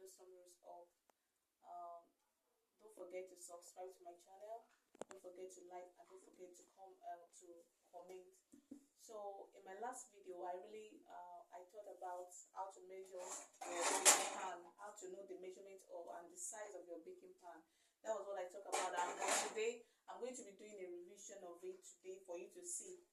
thumbs up. um, don't forget to subscribe to my channel, don't forget to like, and don't forget to comment. So in my last video, I thought about how to measure your baking pan, how to know the measurement of and the size of your baking pan. That was what I talked about, and today I'm going to be doing a revision of it today for you to see.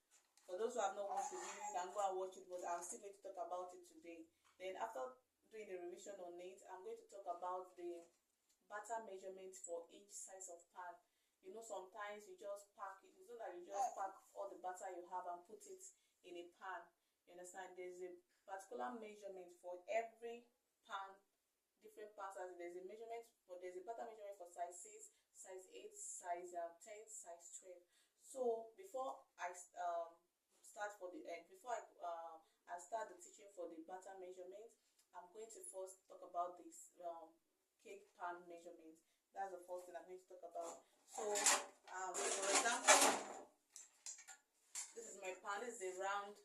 For those who have not watched the video, you can go and watch it, but I'm still going to talk about it today. Then after doing a revision on it, I'm going to talk about the batter measurements for each size of pan. You know, sometimes you just pack it. It's not that you just pack all the batter you have and put it in a pan. You understand? There's a particular measurement for every pan, different pan sizes. There's a measurement, but there's a batter measurement for size 6, size 8, size 10, size 12. So before I start the teaching for the batter measurement, I'm going to first talk about this cake pan measurement. That's the first thing I'm going to talk about. So for example, this is my pan. This is a round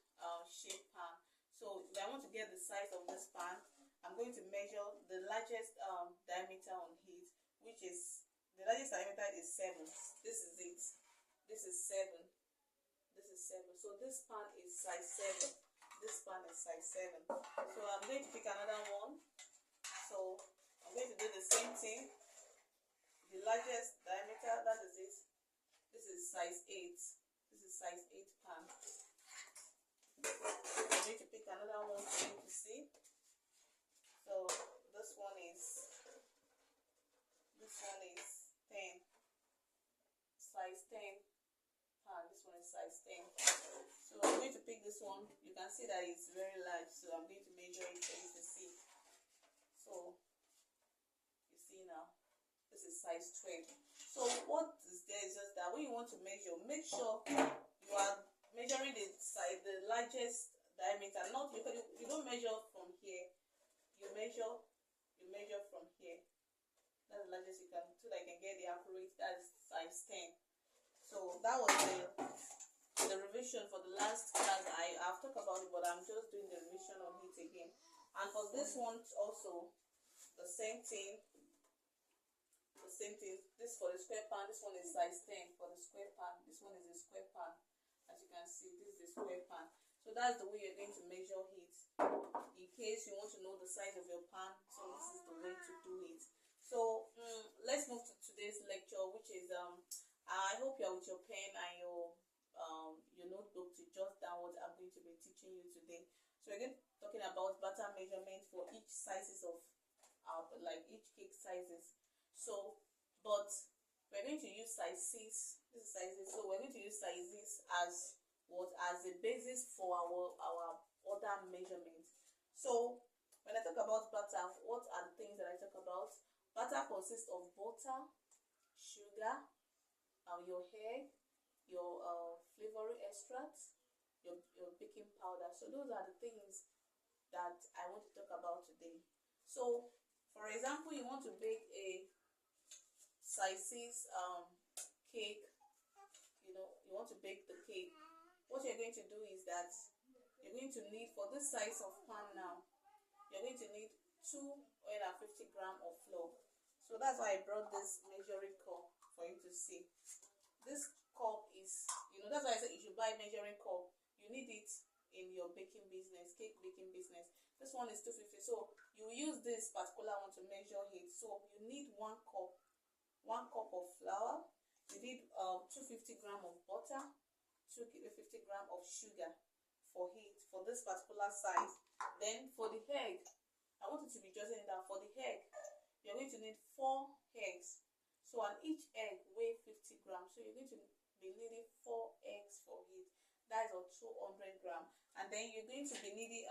shaped pan. So if I want to get the size of this pan, I'm going to measure the largest diameter on it, which is the largest diameter is 7. This is it. This is 7. This is 7. So this pan is size 7. This pan is size 7. So I'm going to pick another one. So I'm going to do the same thing. The largest diameter, that is it. This is size 8. This is size 8 pan. I'm going to pick another one for you to see. So this one is 10. Size 10 pan. This one is size 10. So I'm going to pick this one. You can see that it's very large, so I'm going to measure it for you to see. So you see now, this is size 12. So what is there is just that when you want to measure, make sure you are measuring the largest diameter. Not because you don't measure from here. You measure from here. That's the largest you can, so that you can get the accurate. That's size 10. So that was the revision for the last class. I've talked about it, but I'm just doing the revision on it again. And for this one also, the same thing. This for the square pan. This one is size 10 for the square pan. This one is a square pan. As you can see, this is a square pan. So that's the way you're going to measure it. In case you want to know the size of your pan, so this is the way to do it. So let's move to today's lecture, which is I hope you're with your pen and your notebook to jot down what I'm going to be teaching you today. So we're going to be talking about batter measurement for each sizes of like each cake sizes. So but we're going to use size 6. This is size 6. So we're going to use size 6 as what, as a basis for our other measurement. So when I talk about batter, what are the things that I talk about? Batter consists of butter, sugar, your egg, your flavoring extract, your baking powder. So those are the things that I want to talk about today. So for example, you want to bake a size 6 cake. You want to bake the cake. What you're going to do is that you're going to need, for this size of pan now, you're going to need 250 grams of flour. So that's why I brought this measuring cup for you to see. This cup is, that's why I said you should buy measuring cup. You need it in your baking business, cake baking business. This one is 250. So you use this particular one to measure it. So you need 1 cup of flour. You need 250 grams of butter, 250 grams of sugar for it, for this particular size. Then for the egg, I want you to be jotting it down. For the egg, you're going to need 4 eggs. So and each egg weighs 50 grams. So you're going to be needing 4 eggs for it. That is 200 grams. And then you're going to be needing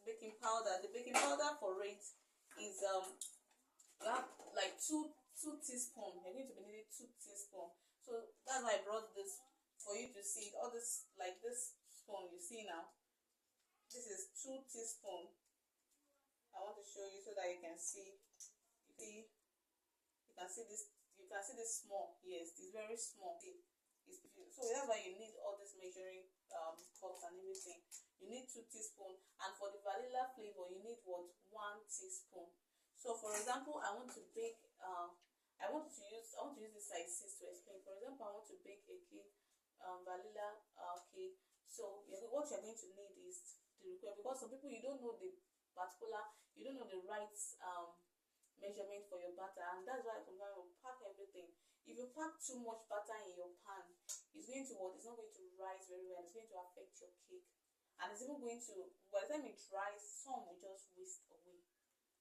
baking powder. The baking powder for it is you have like 2 teaspoons. You're going to be needing 2 teaspoons. So that's why I brought this for you to see. All this, like this spoon you see now, this is 2 teaspoons. I want to show you so that you can see. You can see this. You can see this small. Yes, it's very small. So that's why you need all this measuring cups and everything. You need 2 teaspoons. And for the vanilla flavor, you need what? 1 teaspoon. So for example, I want to bake I want to use this size 6 to explain. For example, I want to bake a cake, vanilla cake. So what you're going to need is the requirement, because some people, you don't know the right measurement for your batter, and that's why sometimes you pack everything. If you pack too much butter in your pan, it's going to what? It's not going to rise very well. It's going to affect your cake, and it's even going to, by the time it dries, some will just waste away.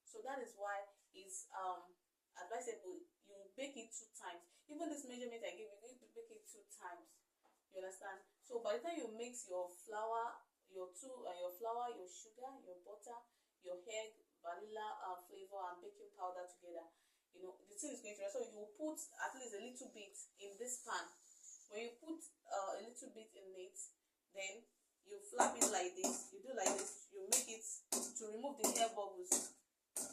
So that is why it's advisable you bake it 2 times. Even this measurement I gave you, you need to bake it 2 times. You understand? So by the time you mix your flour, your flour, your sugar, your butter, your egg, vanilla flavor, and baking powder together, the thing is going to rise. So you will put at least a little bit in this pan. When you put a little bit in it, then you flap it like this. You do like this. You make it to remove the air bubbles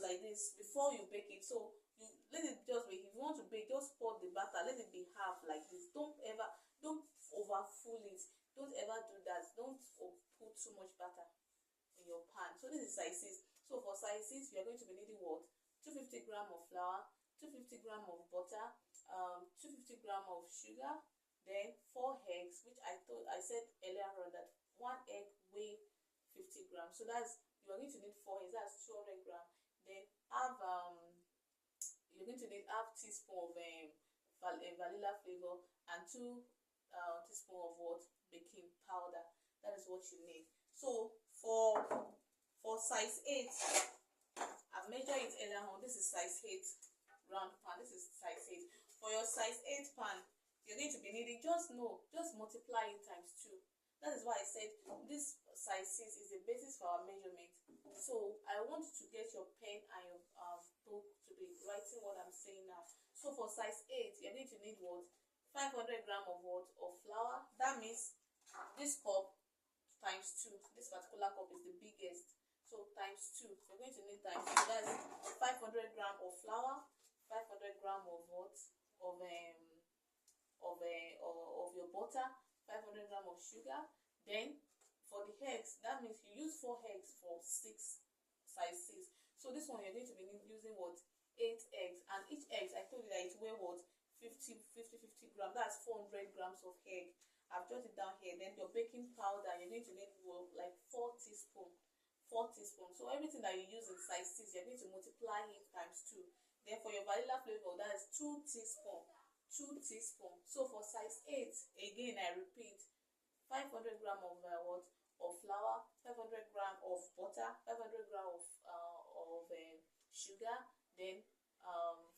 like this before you bake it. So you let it just bake. If you want to bake, just pour the batter, let it be half like this. Don't overfull it. Don't ever do that. Don't put too much batter in your pan. So this is size 6. So for size 6, you are going to be needing what? 250 gram of flour, 250 gram of butter, 250 gram of sugar, then 4 eggs, which I said earlier on that 1 egg weigh 50 grams. So that's, you are going to need 4 eggs. That's 200 grams. Then you're going to need half teaspoon of vanilla flavor and 2 teaspoon of what? Baking powder. That is what you need. So for size 8, I've measured it earlier on. This is size 8 round pan. This is size 8. For your size 8 pan, you're going to be needing, just multiply it times 2. That is why I said this size 6 is the basis for our measurement. So I want you to get your pen and your book to be writing what I'm saying now. So for size 8, you're going to need what? 500 gram of what? Of flour. That means this cup times 2. This particular cup is the biggest. So times 2. You're going to need times 2. That's 500 gram of flour, 500 gram of what? Of your butter, 500 gram of sugar. Then for the eggs, that means you use 4 eggs for size 6. So this one you're going to be using what? 8 eggs. And each egg, I told you that it weighs what? 50 grams. That's 400 grams of egg. I've jotted it down here. Then your baking powder, you're going to need like 4 teaspoons. 4 teaspoons. So everything that you use in size 6, you're going to multiply it times 2. Then for your vanilla flavor, that is 2 teaspoons. 2 teaspoons. So for size 8, again I repeat, 500 gram of what? Of flour, 500 gram of butter, 500 gram of sugar, then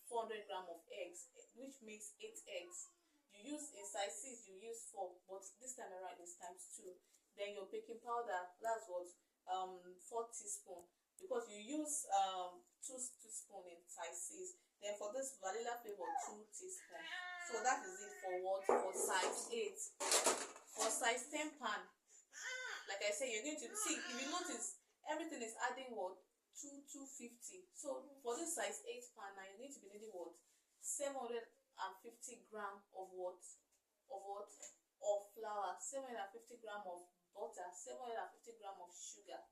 400 gram of eggs, which makes 8 eggs. You use in size 6, you use 4, but this time around is times 2. Then your baking powder, that's what? 4 teaspoons, because you use 2 teaspoons in size 6. Then for this vanilla flavor, 2 teaspoons. So that is it for what? For size 8. For size 10 pan, like I said, you're going to see, if you notice, everything is adding what? 250. So for this size 8 pan now, you're going to be needing what? 750 gram of what? Of flour, 750 gram of butter, 750 gram of sugar.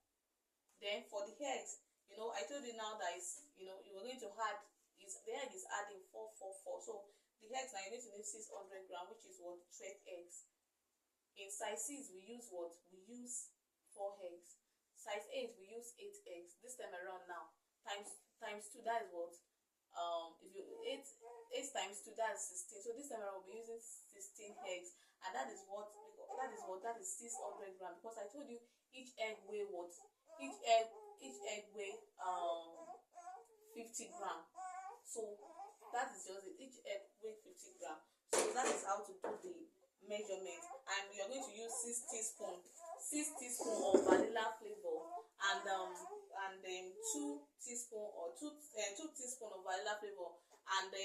Then for the eggs, I told you now that you were going to add, the egg is adding 444. So the eggs now, you need to need 600 gram, which is what? 12 eggs. In size 6, we use what? We use 4 eggs. Size 8, we use 8 eggs. This time around now, times 2, that is what? If you 8 times 2, that is 16. So this time around, we'll be using 16 eggs, and that is 600 grams. Because I told you each egg weigh what? Each egg weigh 50 grams. So that is just it. Each egg weighs 50 grams. So that is how to do the measurement. And you're going to use 6 teaspoons of vanilla flavor, and then 2 teaspoons of vanilla flavor, and 6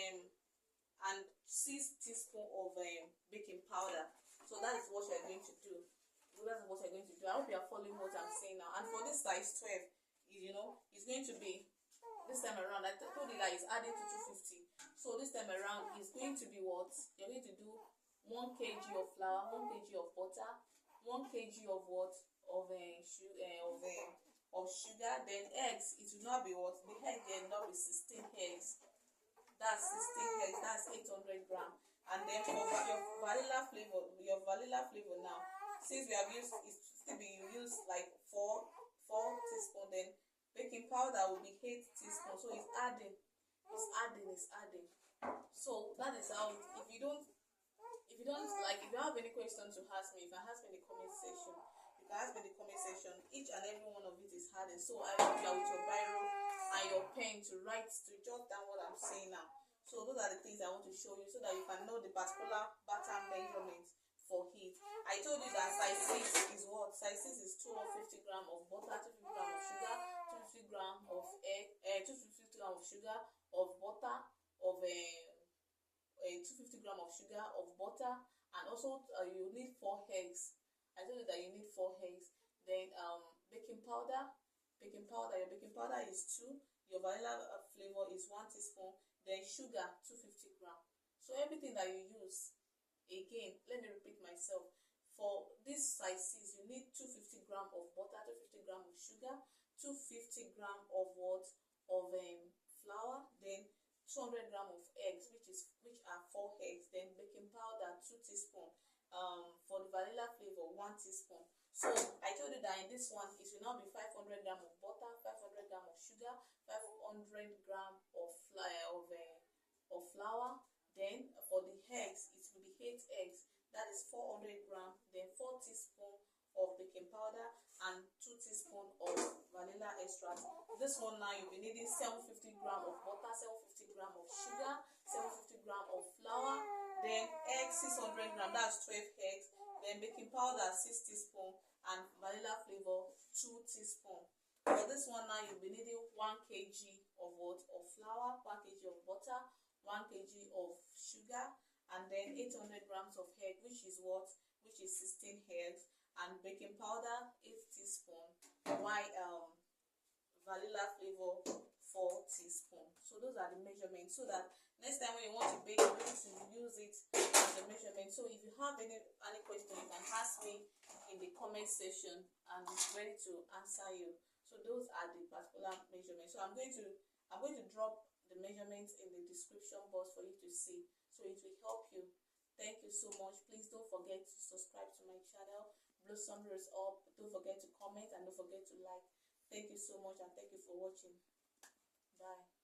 teaspoons of baking powder. So that is what you're going to do. I hope you are following what I'm saying now. And for this size 12, it's going to be, this time around, I told you that it's adding to 250. So this time around, it's going to be what? You're going to do 1 kg of flour, 1 kg of butter, 1 kg of what? Of of sugar. Then eggs, it will not be what? The egg there will not be 16 eggs. That's 16 eggs, that's 800 grams. And then for your vanilla flavor now, since we have used, it still be used like 4 teaspoons, then baking powder will be 8 teaspoons. So it's adding. So that is how if you like, if you have any question to ask me, you can ask me in the comment section. Each and every one of it is adding. So I want you with your biro and your pen to jot down what I'm saying now. So those are the things I want to show you so that you can know the particular batter measurement for heat. I told you that size 6 is what? Size 6 is 250 grams of butter, 250 grams of sugar, 250 grams of egg, 250 grams of sugar, of butter, of 250 grams of sugar, of butter, and also you need 4 eggs. I told you that you need 4 eggs. Then baking powder. Your baking powder is 2. Your vanilla flavor is 1 teaspoon. Then sugar 250 grams. So everything that you use, again, let me repeat myself. For this size 6, you need 250 grams of butter, 250 grams of sugar, 250 grams of what? Of flour, then 200 grams of eggs, which are 4 eggs. Then baking powder 2 teaspoons. For the vanilla flavor 1 teaspoon. So I told you that in this one it will now be 500 grams of butter, 500 grams of sugar, 500 grams of flour. Then for the eggs, it will be 8 eggs, that is 400 grams. Then 4 teaspoons of baking powder and 2 teaspoons of vanilla extract. This one now you'll be needing 750 grams of butter, 750 grams of sugar, 750 grams of flour. Then eggs 600 grams, that's 12 eggs. Then baking powder 6 teaspoons and vanilla flavor 2 teaspoons. For this one now you'll be needing 1 kg of what? Of flour, 1 kg of butter, 1 kg of sugar, and then 800 grams of egg, which is what? Which is 16 eggs, and baking powder 8 teaspoons. While vanilla flavor 4 teaspoons. So those are the measurements, so that next time when you want to bake, you're able to use it as a measurement. So if you have any question, you can ask me in the comment section and I'm ready to answer you. So those are the particular measurements. So I'm going to drop the measurements in the description box for you to see, so it will help you. Thank you so much. Please don't forget to subscribe to my channel, blow some rays up, don't forget to comment, and don't forget to like. Thank you so much, and thank you for watching. Bye.